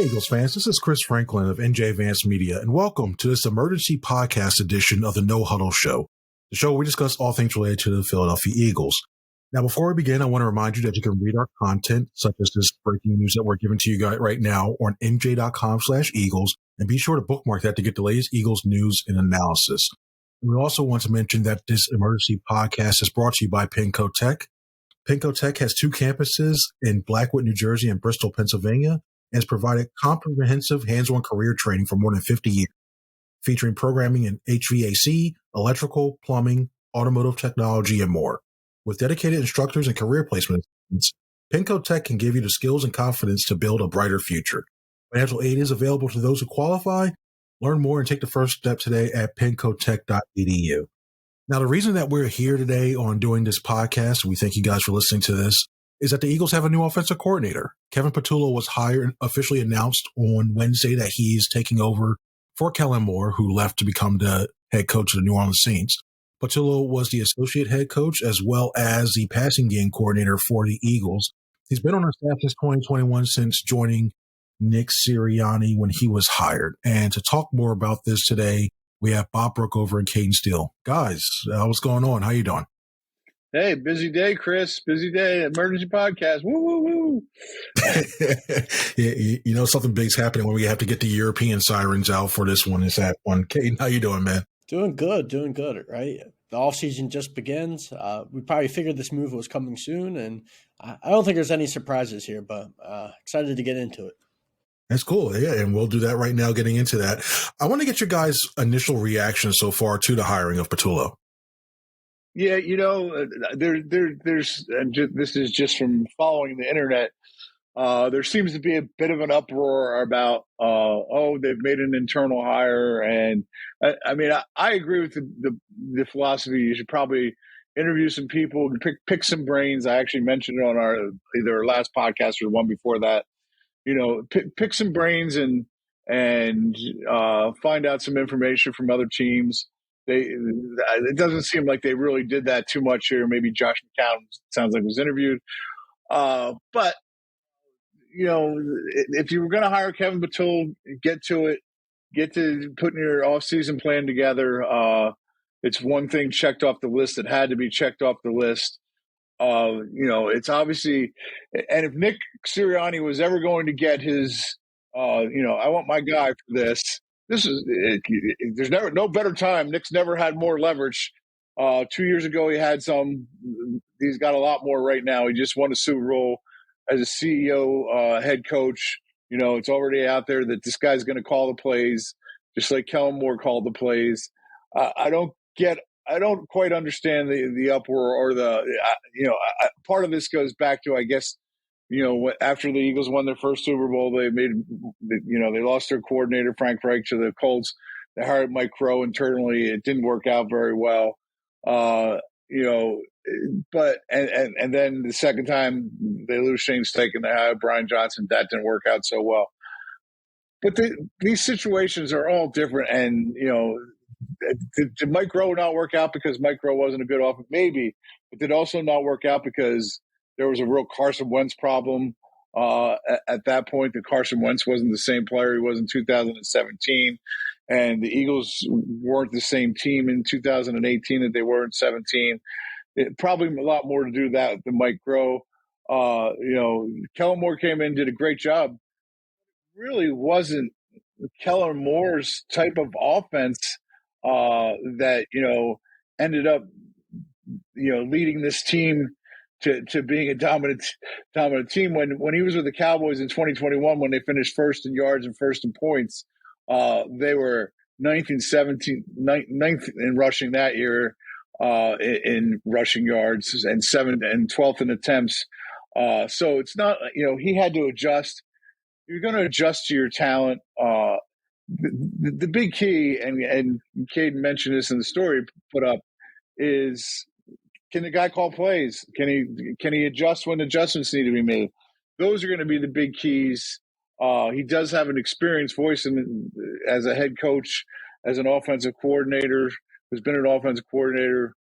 Eagles fans, this is Chris Franklin of NJ Advanced Media, and welcome to this emergency podcast edition of the No-Huddle Show, the show where we discuss all things related to the Philadelphia Eagles. Now, before we begin, I want to remind you that you can read our content, such as this breaking news that we're giving to you guys right now on NJ.com/Eagles, and be sure to bookmark that to get the latest Eagles news and analysis. And we also want to mention that this emergency podcast is brought to you by Pinco Tech. Pinco Tech has 2 campuses in Blackwood, New Jersey and Bristol, Pennsylvania, and has provided comprehensive hands-on career training for more than 50 years, featuring programming in HVAC, electrical, plumbing, automotive technology, and more. With dedicated instructors and career placement assistants, Pinco Tech can give you the skills and confidence to build a brighter future. Financial aid is available to those who qualify. Learn more and take the first step today at pincotech.edu. Now, the reason that we're here today on doing this podcast, we thank you guys for listening to this, is that the Eagles have a new offensive coordinator. Kevin Patullo was hired, officially announced on Wednesday that he's taking over for Kellen Moore, who left to become the head coach of the New Orleans Saints. Patullo was the associate head coach as well as the passing game coordinator for the Eagles. He's been on our staff since 2021, since joining Nick Sirianni when he was hired. And to talk more about this today, we have Bob Brookover and Cayden Steele. Guys, what's going on? How you doing? Hey, busy day, Chris. Busy day. Emergency podcast. Woo, woo, woo. Yeah, you know something big's happening when we have to get the European sirens out for this one. Is that one? Cayden, how you doing, man? Doing good, right? The offseason just begins. We probably figured this move was coming soon, and I don't think there's any surprises here, but excited to get into it. That's cool. Yeah, and we'll do that right now, getting into that. I want to get your guys' initial reaction so far to the hiring of Patullo. Yeah, you know, there's this is just from following the internet. There seems to be a bit of an uproar about, they've made an internal hire. And I mean, I agree with the philosophy. You should probably interview some people, pick some brains. I actually mentioned it on either our last podcast or the one before that. You know, pick some brains and find out some information from other teams. It doesn't seem like they really did that too much here. Maybe Josh McCown sounds like was interviewed, but you know, if you were going to hire Kevin Patullo, get to putting your off-season plan together. It's one thing checked off the list that had to be checked off the list. You know, it's obviously, and if Nick Sirianni was ever going to get his, I want my guy for this. There's no better time. Nick's never had more leverage. 2 years ago, he had some. He's got a lot more right now. He just won a Super Bowl as a CEO, head coach. You know, it's already out there that this guy's going to call the plays, just like Kellen Moore called the plays. I don't quite understand the uproar or part of this goes back to, I guess, you know, after the Eagles won their first Super Bowl, they lost their coordinator, Frank Reich, to the Colts. They hired Mike Crow internally. It didn't work out very well. But then the second time they lose Shane Steichen, they hire Brian Johnson. That didn't work out so well. But these situations are all different. And, you know, did Mike Crow not work out because Mike Crow wasn't a good offense? Maybe. But did also not work out because there was a real Carson Wentz problem at that point. That Carson Wentz wasn't the same player he was in 2017. And the Eagles weren't the same team in 2018 that they were in 17. It probably a lot more to do that than Mike Crow. Kellen Moore came in, did a great job. It really wasn't Kellen Moore's type of offense that, you know, ended up, you know, leading this team to being a dominant team. When he was with the Cowboys in 2021, when they finished first in yards and first in points, they were ninth in rushing that year, in rushing yards, and 7th and 12th in attempts. So it's not, you know, he had to adjust. You're going to adjust to your talent. The big key, and Cayden mentioned this in the story put up, is, can the guy call plays? Can he adjust when adjustments need to be made? Those are going to be the big keys. He does have an experienced voice as a head coach, as an offensive coordinator, who's been an offensive coordinator.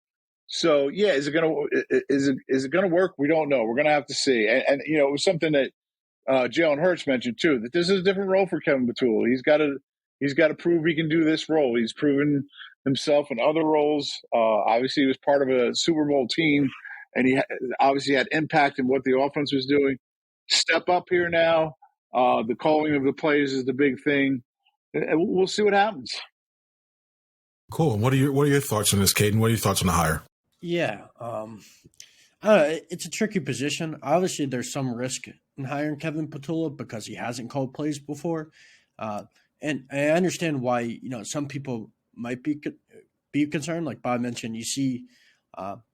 So yeah, is it gonna work? We don't know. We're gonna have to see. And you know, it was something that Jalen Hurts mentioned too, that this is a different role for Kevin Patullo. He's got to prove he can do this role. He's proven himself in other roles. Obviously, he was part of a Super Bowl team, and he obviously had impact in what the offense was doing. Step up here now. The calling of the plays is the big thing, and we'll see what happens. Cool. And what are your thoughts on this, Cayden? What are your thoughts on the hire? Yeah, I don't know, it's a tricky position. Obviously, there's some risk in hiring Kevin Patullo because he hasn't called plays before, and I understand why some people might be concerned. Like Bob mentioned, you see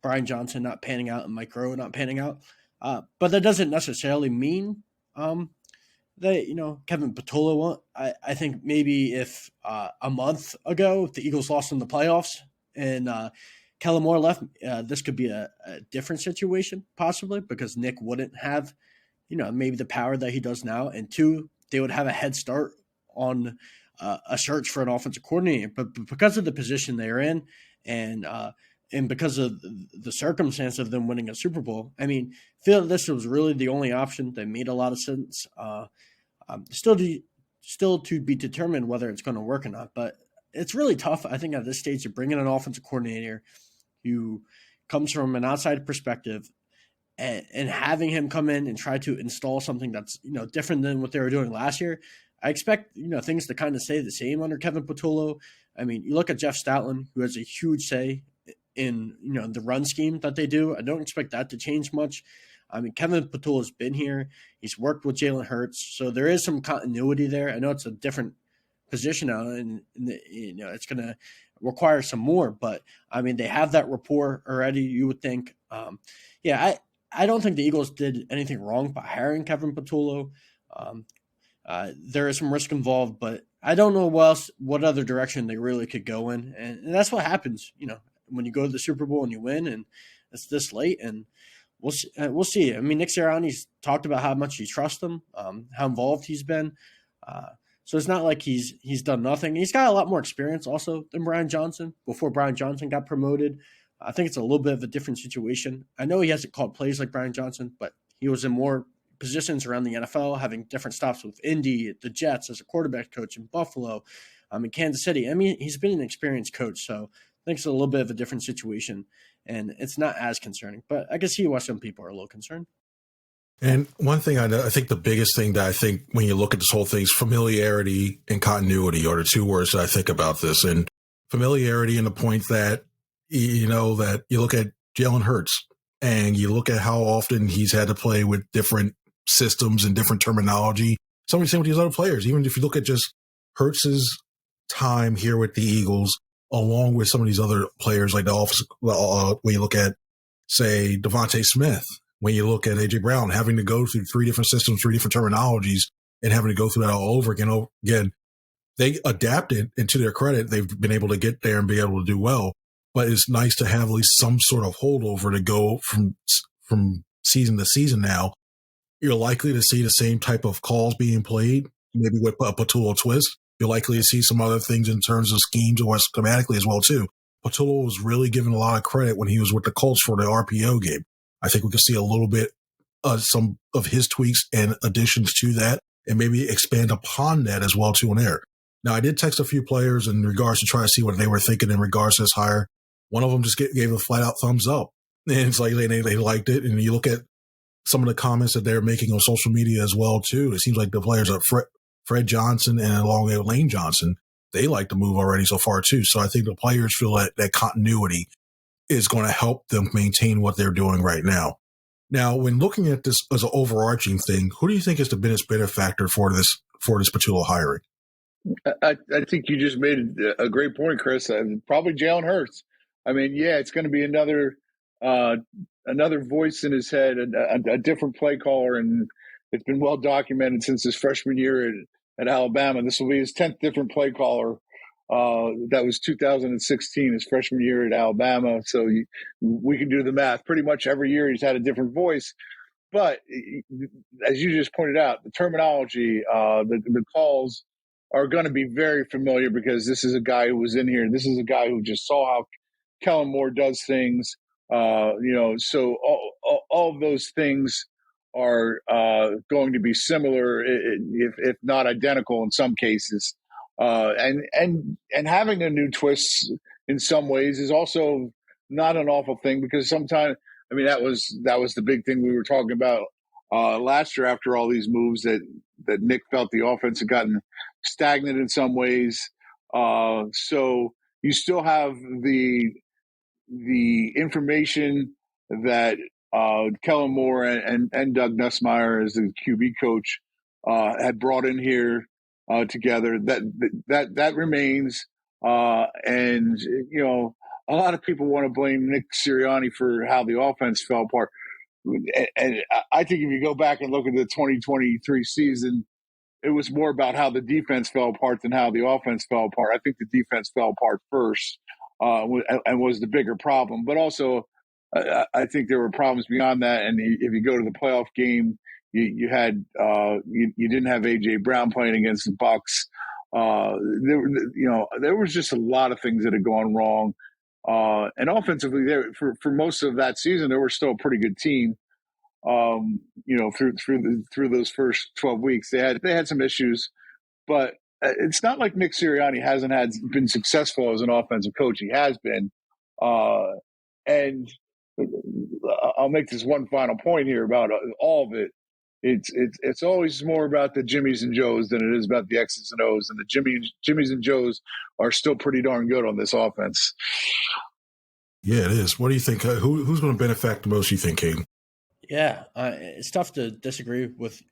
Brian Johnson not panning out and Mike Rowe not panning out, but that doesn't necessarily mean that Kevin Patullo won't. I think maybe if a month ago the Eagles lost in the playoffs and Kellen Moore left, this could be a different situation possibly because Nick wouldn't have maybe the power that he does now, and two, they would have a head start on a search for an offensive coordinator. But because of the position they're in, and because of the circumstance of them winning a Super Bowl, I mean, feel this was really the only option that made a lot of sense. Still to be determined whether it's going to work or not. But it's really tough, I think, at this stage to bring in an offensive coordinator who comes from an outside perspective and having him come in and try to install something that's different than what they were doing last year. I expect things to kind of stay the same under Kevin Patullo. I mean, you look at Jeff Stoutland, who has a huge say in the run scheme that they do. I don't expect that to change much. I mean, Kevin Patullo's been here. He's worked with Jalen Hurts, so there is some continuity there. I know it's a different position now, and it's going to require some more. But I mean, they have that rapport already. You would think, I don't think the Eagles did anything wrong by hiring Kevin Patullo. There is some risk involved, but I don't know what other direction they really could go in, and that's what happens. When you go to the Super Bowl and you win, and it's this late, and we'll see. I mean, Nick Sirianni's talked about how much he trusts him, how involved he's been. So it's not like he's done nothing. He's got a lot more experience also than Brian Johnson. Before Brian Johnson got promoted, I think it's a little bit of a different situation. I know he hasn't called plays like Brian Johnson, but he was in more positions around the NFL, having different stops with Indy, the Jets as a quarterback coach in Buffalo, in Kansas City. I mean, he's been an experienced coach, so I think it's a little bit of a different situation, and it's not as concerning. But I can see why some people are a little concerned. And one thing I think the biggest thing that I think when you look at this whole thing is familiarity and continuity are the two words that I think about this. And familiarity in the point that, that you look at Jalen Hurts and you look at how often he's had to play with different systems and different terminology. Somebody saying with these other players, even if you look at just Hurts's time here with the Eagles, along with some of these other players like the office, when you look at, say, Devontae Smith, when you look at A.J. Brown, having to go through three different systems, three different terminologies, and having to go through that all over again, they adapted, and to their credit, they've been able to get there and be able to do well. But it's nice to have at least some sort of holdover to go from season to season now. You're likely to see the same type of calls being played, maybe with a Patullo twist. You're likely to see some other things in terms of schemes or schematically as well, too. Patullo was really given a lot of credit when he was with the Colts for the RPO game. I think we could see a little bit of some of his tweaks and additions to that and maybe expand upon that as well, too, on air. Now, I did text a few players in regards to try to see what they were thinking in regards to this hire. One of them just gave a flat-out thumbs up. And it's like they liked it. And you look at some of the comments that they're making on social media as well, too. It seems like the players are Fred Johnson and along with Lane Johnson, they like the move already so far, too. So I think the players feel that continuity is going to help them maintain what they're doing right now. Now, when looking at this as an overarching thing, who do you think is the biggest benefactor for this Patullo hiring? I think you just made a great point, Chris. Probably Jalen Hurts. I mean, yeah, it's going to be another voice in his head, a different play caller, and it's been well documented since his freshman year at Alabama. This will be his 10th different play caller. That was 2016, his freshman year at Alabama. So we can do the math. Pretty much every year he's had a different voice. But as you just pointed out, the terminology, the calls are going to be very familiar because this is a guy who was in here. This is a guy who just saw how Kellen Moore does things. So all of those things are going to be similar, if not identical in some cases. And having a new twist in some ways is also not an awful thing, because sometimes, I mean, that was the big thing we were talking about last year after all these moves, that Nick felt the offense had gotten stagnant in some ways. So you still have the information that Kellen Moore and Doug Nussmeier as the QB coach had brought in here together. That remains, and you know, a lot of people want to blame Nick Sirianni for how the offense fell apart. And I think if you go back and look at the 2023 season, it was more about how the defense fell apart than how the offense fell apart. I think the defense fell apart first, and was the bigger problem. But also, I think there were problems beyond that. And if you go to the playoff game, you didn't have AJ Brown playing against the Bucs. There was just a lot of things that had gone wrong. And offensively, for most of that season, they were still a pretty good team. Through those first 12 weeks, they had some issues, but it's not like Nick Sirianni hasn't been successful as an offensive coach. He has been, and I'll make this one final point here about all of it. It's always more about the Jimmies and Joes than it is about the X's and O's, and the Jimmies and Joes are still pretty darn good on this offense. Yeah, it is. What do you think? Who's going to benefit the most, you think, Cayden? Yeah, it's tough to disagree with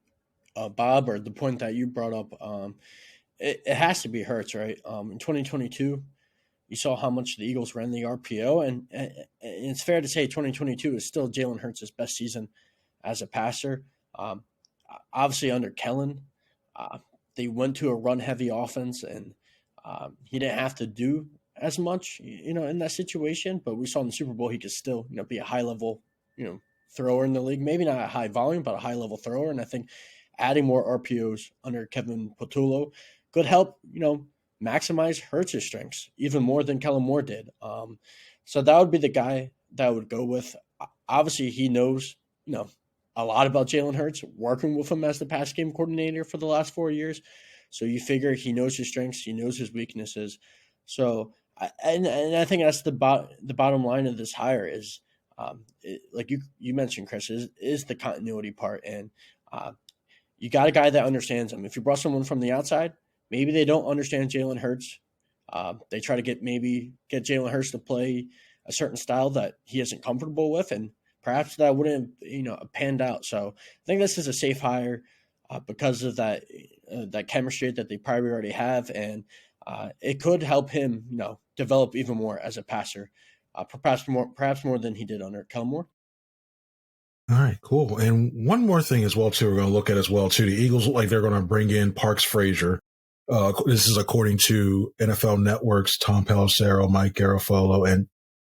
Bob, or the point that you brought up. It has to be Hurts, right? In 2022, you saw how much the Eagles ran the RPO, and it's fair to say 2022 is still Jalen Hurts' best season as a passer. Obviously, under Kellen, they went to a run-heavy offense, and he didn't have to do as much, in that situation. But we saw in the Super Bowl he could still, be a high-level, thrower in the league. Maybe not a high volume, but a high-level thrower. And I think adding more RPOs under Kevin Patullo could help, maximize Hurts' strengths even more than Kellen Moore did. So that would be the guy that I would go with. Obviously, he knows, a lot about Jalen Hurts, working with him as the pass game coordinator for the last 4 years. So you figure he knows his strengths, he knows his weaknesses. So, and I think that's the bottom line of this hire is, like you mentioned, Chris, is the continuity part. And you got a guy that understands him. If you brought someone from the outside, maybe they don't understand Jalen Hurts. They try to get Jalen Hurts to play a certain style that he isn't comfortable with, and perhaps that wouldn't panned out. So I think this is a safe hire because of that chemistry that they probably already have, and it could help him develop even more as a passer, perhaps more than he did under Kellen Moore. All right, cool. And one more thing as well, too, we're going to look at as well, too. The Eagles look like they're going to bring in Parks Frazier. This is according to NFL Network's Tom Pelissero, Mike Garofalo,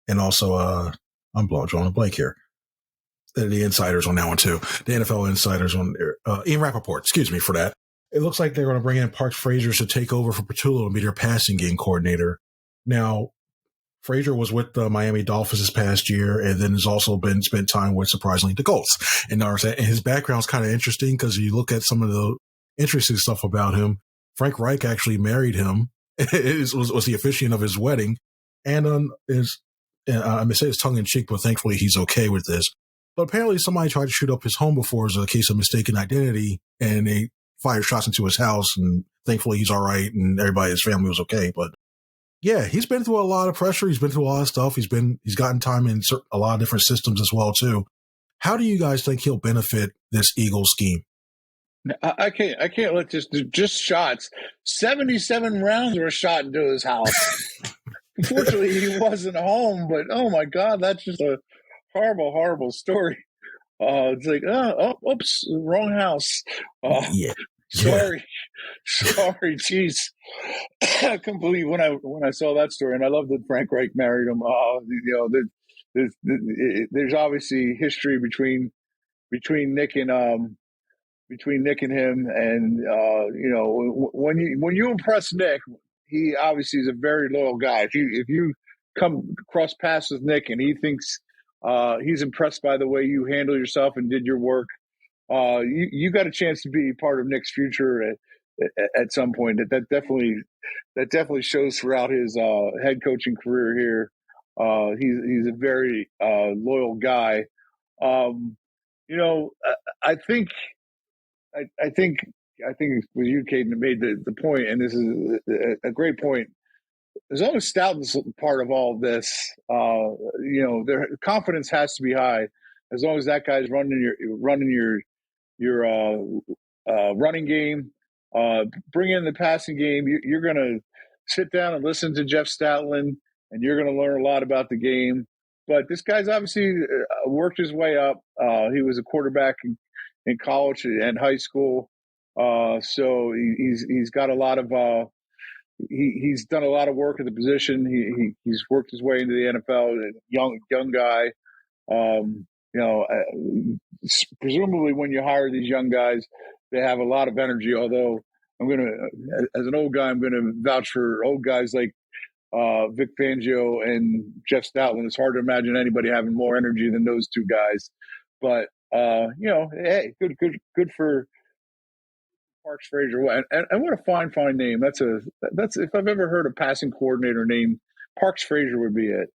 and also I'm drawing a blank here. The insiders on that one, too. The NFL insiders on there. Ian Rappaport, excuse me for that. It looks like they're going to bring in Parks Frazier to take over for Patullo and be their passing game coordinator. Now, Frazier was with the Miami Dolphins this past year, and then has also spent time with, surprisingly, the Colts. And his background is kind of interesting because you look at some of the interesting stuff about him. Frank Reich actually married him. was the officiant of his wedding, and I'm going to say it's tongue in cheek, but thankfully he's okay with this. But apparently somebody tried to shoot up his home before as a case of mistaken identity, and they fired shots into his house, and thankfully he's all right, and everybody, his family was okay. But yeah, he's been through a lot of pressure. He's been through a lot of stuff. He's gotten time in a lot of different systems as well, too. How do you guys think he'll benefit this Eagles scheme? I can't let just shots. 77 rounds were shot into his house. Unfortunately, he wasn't home, but oh my God, that's just a horrible, horrible story. It's like, oops, wrong house. Sorry, jeez. Completely. When I saw that story, and I love that Frank Reich married him. There's obviously history between Nick and him, and when you impress Nick, he obviously is a very loyal guy. If you come cross paths with Nick and he thinks he's impressed by the way you handle yourself and did your work, you got a chance to be part of Nick's future at some point. That definitely shows throughout his head coaching career here. He's a very loyal guy. I think it was you, Cayden, that made the point, and this is a great point. As long as Stoughton's part of all of this, their confidence has to be high. As long as that guy's running your running game, bring in the passing game, you're going to sit down and listen to Jeff Stoutland, and you're going to learn a lot about the game. But this guy's obviously worked his way up. He was a quarterback in college and high school, so he's got a lot of he's done a lot of work at the position. He's worked his way into the NFL. Young guy. Presumably when you hire these young guys, they have a lot of energy. Although as an old guy, I'm gonna vouch for old guys like Vic Fangio and Jeff Stoutland. It's hard to imagine anybody having more energy than those two guys. But hey, good for Parks Frazier. And what a fine name. That's if I've ever heard a passing coordinator name, Parks Frazier would be it.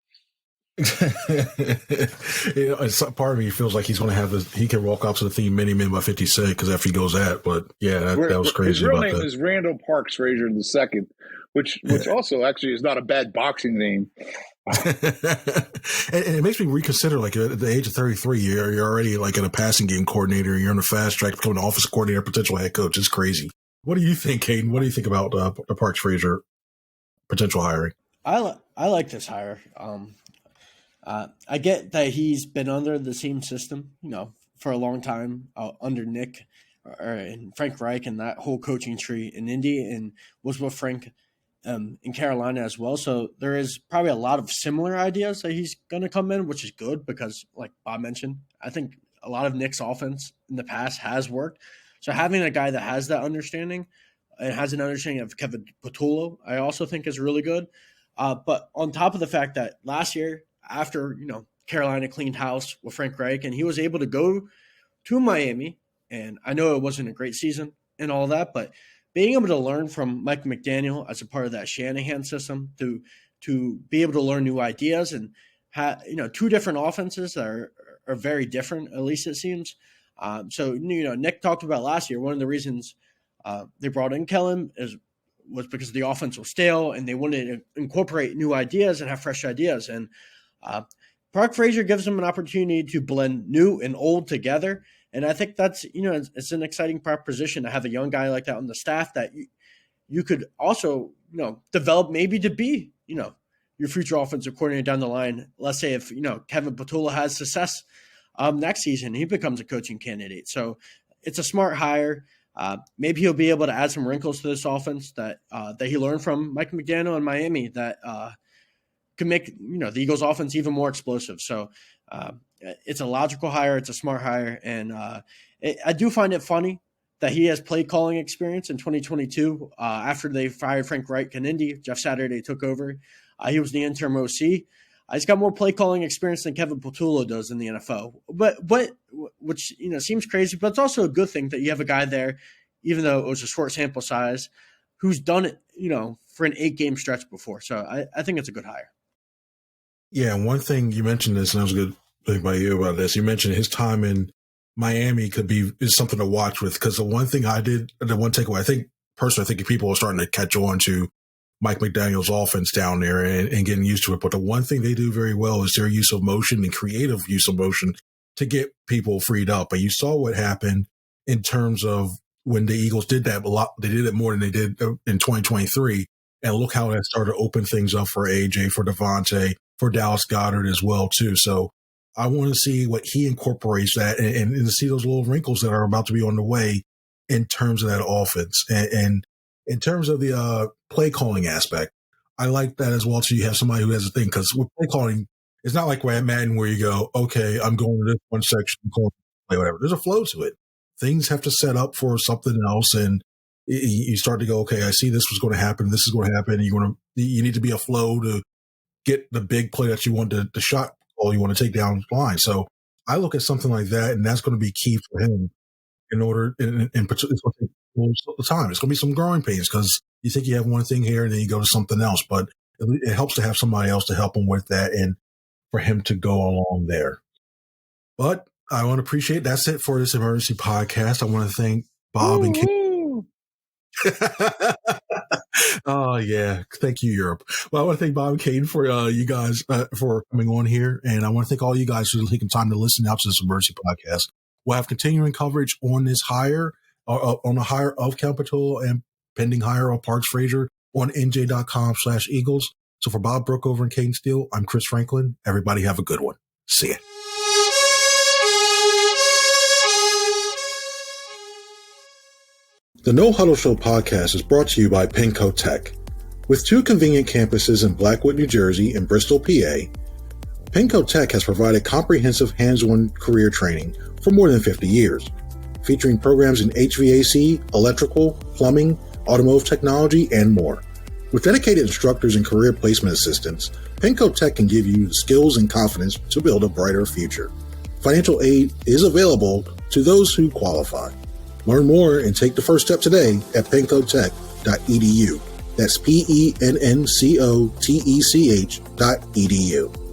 Part of me feels like he's going to have this. He can walk up to the theme Many Men by 50 Cent because after he goes at. But yeah, that was crazy. His real name is Randall Parks Frazier II, which also actually is not a bad boxing name. and it makes me reconsider. Like at the age of 33, you're already like in a passing game coordinator. You're on the fast track to become an offensive coordinator, potential head coach. It's crazy. What do you think, Cayden? What do you think about the Parks Frazier potential hiring? I like this hire. I get that he's been under the same system, for a long time under Nick and Frank Reich and that whole coaching tree in Indy, and was with Frank in Carolina as well. So there is probably a lot of similar ideas that he's going to come in, which is good because, like Bob mentioned, I think a lot of Nick's offense in the past has worked. So having a guy that has that understanding and has an understanding of Kevin Patullo, I also think is really good. But on top of the fact that last year, after Carolina cleaned house with Frank Reich, and he was able to go to Miami, and I know it wasn't a great season and all that, but being able to learn from Mike McDaniel as a part of that Shanahan system to be able to learn new ideas and two different offenses that are very different, at least it seems. So Nick talked about last year, one of the reasons they brought in Kellen was because the offense was stale and they wanted to incorporate new ideas and have fresh ideas. And Park Frazier gives them an opportunity to blend new and old together. And I think that's, it's an exciting proposition to have a young guy like that on the staff that you could also, develop maybe to be, your future offensive coordinator down the line. Let's say if, Kevin Patullo has success next season, he becomes a coaching candidate. So it's a smart hire. Maybe he'll be able to add some wrinkles to this offense that he learned from Mike McDaniel in Miami that can make the Eagles' offense even more explosive. So it's a logical hire, it's a smart hire, and I do find it funny that he has play calling experience in 2022. After they fired Frank Reich in Indy, Jeff Saturday took over. He was the interim OC. He's got more play calling experience than Kevin Patullo does in the NFL, but which seems crazy, but it's also a good thing that you have a guy there, even though it was a short sample size, who's done it, for an 8-game stretch before. So I think it's a good hire. Yeah, and one thing you mentioned this, and that was a good thing by you about this. You mentioned his time in Miami is something to watch with, because the one takeaway, I think people are starting to catch on to Mike McDaniel's offense down there and getting used to it. But the one thing they do very well is their use of motion and creative use of motion to get people freed up. And you saw what happened in terms of when the Eagles did that a lot. They did it more than they did in 2023. And look how that started to open things up for AJ, for Devontae, for Dallas Goedert as well, too. So I want to see what he incorporates that and to see those little wrinkles that are about to be on the way in terms of that offense. And in terms of the play calling aspect, I like that as well. So you have somebody who has a thing, because with play calling, it's not like Madden where you go, okay, I'm going to this one section, play whatever. There's a flow to it. Things have to set up for something else, and you start to go, okay, I see this was going to happen. This is going to happen. You need to be a flow to get the big play that you want, the shot or you want to take down the line. So I look at something like that, and that's going to be key for him in order, and it's going to take time. It's going to be some growing pains because you think you have one thing here and then you go to something else, but it helps to have somebody else to help him with that and for him to go along there. But I want to appreciate that's it for this emergency podcast. I want to thank Bob and Kayden. Oh yeah, thank you, Europe. Well, I want to thank Bob and Kayden for you guys for coming on here, and I want to thank all you guys for taking time to listen out to this emergency podcast. We'll have continuing coverage on this hire, on the hire of Kevin Patullo and pending hire of Parks Frazier on NJ.com/Eagles. So for Bob Brookover and Cayden Steele, I'm Chris Franklin. Everybody have a good one. See ya. The No-Huddle Show podcast is brought to you by Penco Tech. With 2 convenient campuses in Blackwood, New Jersey and Bristol, PA, Penco Tech has provided comprehensive hands-on career training for more than 50 years, featuring programs in HVAC, electrical, plumbing, automotive technology, and more. With dedicated instructors and career placement assistants, Penco Tech can give you the skills and confidence to build a brighter future. Financial aid is available to those who qualify. Learn more and take the first step today at pencotech.edu. That's PENNCOTECH.edu.